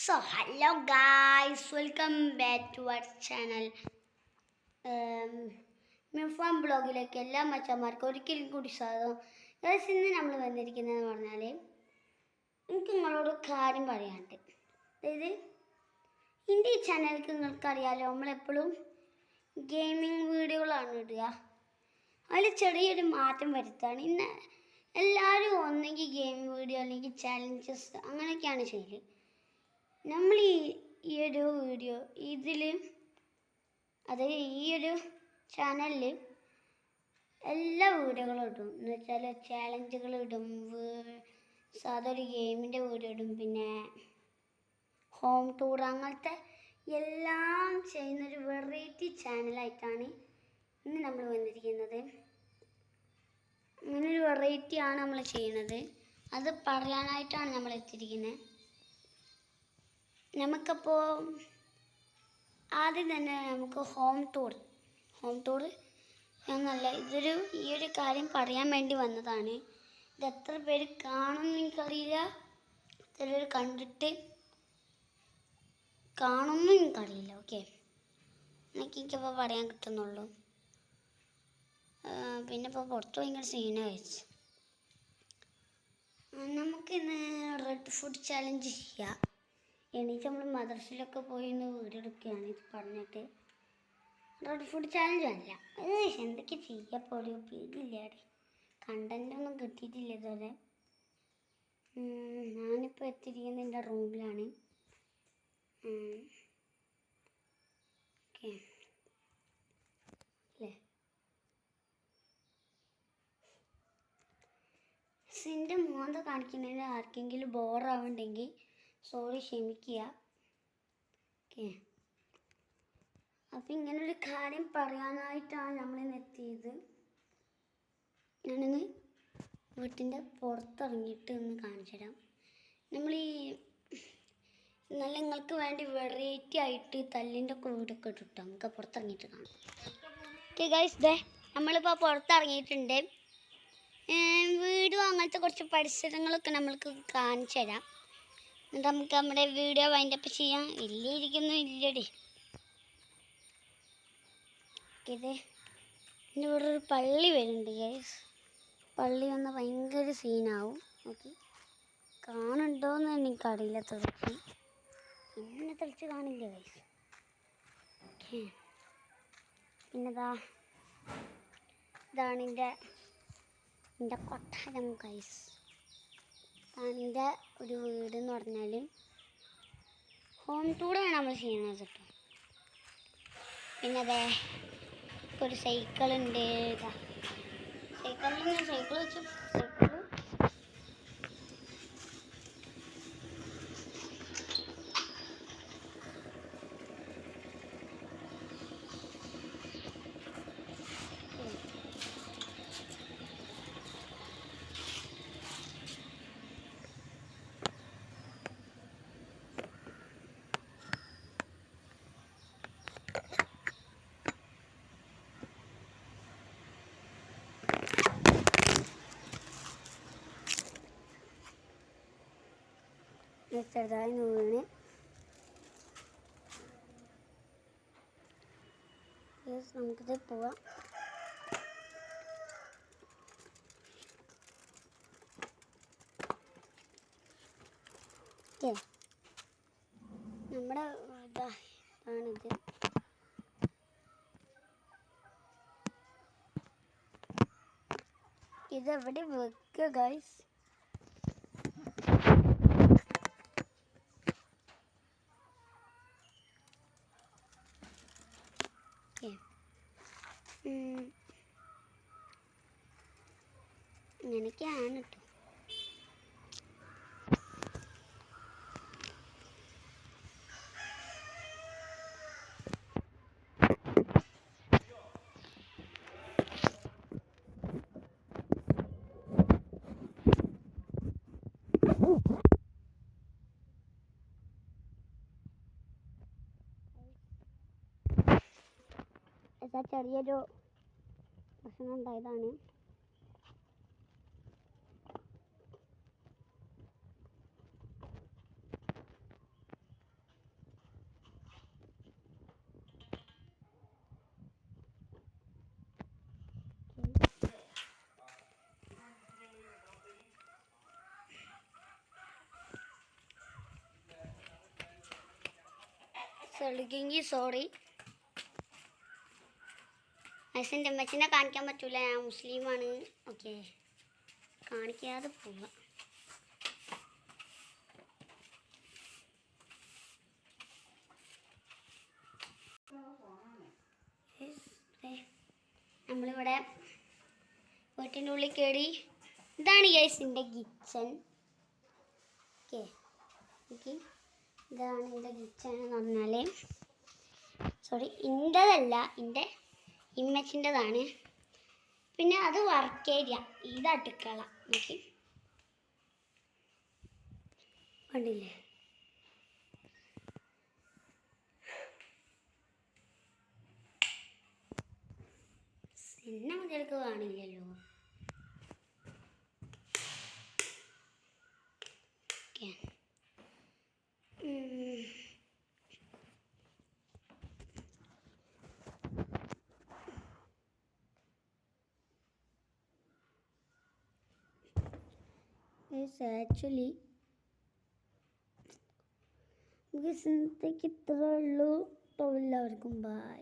So hello guys, welcome back to our channel. മിഫാം ബ്ലോഗിലേക്ക് എല്ലാ മച്ചന്മാർക്കും ഒരിക്കലും കൂടി സ്വാഗതം. ഗൈസ്, ഇന്ന് നമ്മൾ വന്നിരിക്കുന്നതെന്ന് പറഞ്ഞാൽ എനിക്ക് നിങ്ങളോട് കാര്യം പറയാനുണ്ട്. അതായത് എൻ്റെ ഈ ചാനലിലേക്ക് നിങ്ങൾക്കറിയാലോ, നമ്മളെപ്പോഴും ഗെയിമിങ് വീഡിയോകളാണ് ഇടുക. അതിൽ ചെറിയൊരു മാറ്റം വരുത്താണ്. ഇന്ന് എല്ലാവരും ഒന്നെങ്കിൽ ഗെയിമിങ് വീഡിയോ അല്ലെങ്കിൽ ചാലഞ്ചസ് അങ്ങനെയൊക്കെയാണ് ചെയ്യല്. നമ്മൾ ഈ ഒരു വീഡിയോ ഈ ഒരു ചാനലിൽ എല്ലാ വീഡിയോകളും ഇടും. എന്ന് വെച്ചാൽ ചാലഞ്ചുകൾ ഇടും, സാധാ ഒരു ഗെയിമിൻ്റെ വീഡിയോ ഇടും, പിന്നെ ഹോം ടൂർ, അങ്ങനത്തെ എല്ലാം ചെയ്യുന്നൊരു വെറൈറ്റി ചാനലായിട്ടാണ് ഇന്ന് നമ്മൾ വന്നിരിക്കുന്നത്. അങ്ങനൊരു വെറൈറ്റിയാണ് നമ്മൾ ചെയ്യുന്നത്. അത് പറയാനായിട്ടാണ് നമ്മൾ എത്തിയിരിക്കുന്നത്. നമുക്കപ്പോൾ ആദ്യം തന്നെ നമുക്ക് ഹോം ടൂർ എന്നല്ല, ഈ ഒരു കാര്യം പറയാൻ വേണ്ടി വന്നതാണ്. ഇത് എത്ര പേര് കാണുമെന്ന് എനിക്കറിയില്ല, എത്ര പേര് കാണുമെന്നും എനിക്കറിയില്ല. ഓക്കെ, എനിക്കിപ്പോൾ പറയാൻ കിട്ടുന്നുള്ളൂ. പിന്നെ ഇപ്പോൾ പുറത്ത് ഭയങ്കര സീനാ വെച്ച് നമുക്കിന്ന് റെഡ് ഫുഡ് ചാലഞ്ച് ചെയ്യാം. എണീച്ച് നമ്മൾ മദ്രസയിലൊക്കെ പോയി ഇന്ന് വീടെടുക്കുകയാണ് ഇത് പറഞ്ഞിട്ട്. റെഡ് ഫുഡ് ചാലഞ്ച് അല്ല, എന്തൊക്കെ ചെയ്യപ്പോൾ ഒരു പേടില്ലാടെ, കണ്ടൻ്റൊന്നും കിട്ടിയിട്ടില്ല ഇതുവരെ. ഞാനിപ്പോൾ എത്തിയിരിക്കുന്നത് എൻ്റെ റൂമിലാണ്. ഓക്കെ അല്ലേ, എൻ്റെ മോന്ത കാണിക്കുന്നതിന് ആർക്കെങ്കിലും ബോറാവുന്നുണ്ടെങ്കിൽ സോറി, ക്ഷമിക്കുക. ഓക്കെ, അപ്പം ഇങ്ങനൊരു കാര്യം പറയാനായിട്ടാണ് നമ്മളിന്ന് എത്തിയത്. ഞാനിന്ന് വീട്ടിൻ്റെ പുറത്തിറങ്ങിയിട്ട് ഒന്ന് കാണിച്ചു തരാം. നല്ല നിങ്ങൾക്ക് വേണ്ടി വെറൈറ്റി ആയിട്ട് തല്ലിൻ്റെ ഒക്കെ വീടൊക്കെ ഇട്ടിട്ടോ നമുക്ക് പുറത്തിറങ്ങിയിട്ട് കാണാം. ഓക്കെ ഗൈസ്, നമ്മളിപ്പോൾ പുറത്തിറങ്ങിയിട്ടുണ്ട്. വീടും അങ്ങനത്തെ കുറച്ച് പരിസരങ്ങളൊക്കെ നമ്മൾക്ക് കാണിച്ചു തരാം. എന്നിട്ട് നമുക്ക് നമ്മുടെ വീഡിയോ വൈൻഡപ്പ് ചെയ്യാം. ഇല്ലടി ഇത് എൻ്റെ ഇവിടെ ഒരു പള്ളി വരുന്നുണ്ട് ഗൈസ്. പള്ളി വന്നാൽ ഭയങ്കര സീനാവും. ഓക്കെ, കാണുന്നുണ്ടോയെന്ന് എനിക്കറിയില്ല. തെളിച്ച് കാണില്ല ഗൈസ്. ഓക്കെ, പിന്നെ ഇതാണ് എൻ്റെ കൊട്ടാരം ഗൈസ്. ഇതാണ് ഒരു വീട് എന്ന് പറഞ്ഞാൽ ഹോം ടൂറാണ് നമ്മൾ ചെയ്യണത് കേട്ടോ. പിന്നെ ഒരു സൈക്കിളുണ്ട്. സൈക്കിൾ വെച്ച് ചെറുതായി വീണ് നമുക്കിത് പോവാം. ഓക്കെ, നമ്മുടെ ഇതാണിത്. ഇതെവിടെ വെക്കുക ഗൈസ്? ഇങ്ങനെയൊക്കെയാണ് കേട്ടോ. ചെറിയൊരു പ്രശ്നം ഉണ്ടായതാണ്. ശ്രദ്ധിക്കെങ്കിൽ സോറി. എൻ്റെ അമ്മച്ചിനെ കാണിക്കാൻ പറ്റൂല, ഞാൻ മുസ്ലിമാണ്. ഓക്കെ, കാണിക്കാതെ പോവാം. നമ്മളിവിടെ വീട്ടിൻ്റെ ഉള്ളിൽ കയറി. ഇതാണ് ഗൈസ് എൻ്റെ കിച്ചൺ. ഓക്കെ, ഇതാണ് എൻ്റെ കിച്ചൺ എന്ന് പറഞ്ഞാൽ, സോറി എൻ്റെതല്ല, എൻ്റെ ഇമ്മച്ചിൻ്റെതാണ്. പിന്നെ അത് വർക്ക് ഏരിയ, ഇത് അടുക്കള. ഓക്കെ, കണ്ടില്ലേ? എന്നെ മുതൽക്ക് കാണില്ലല്ലോ. ഓക്കെ, ആക്ച്വലി ഇന്നത്തേക്ക് ഇത്രേ ഉള്ളൂ. എല്ലാവർക്കും ബൈ.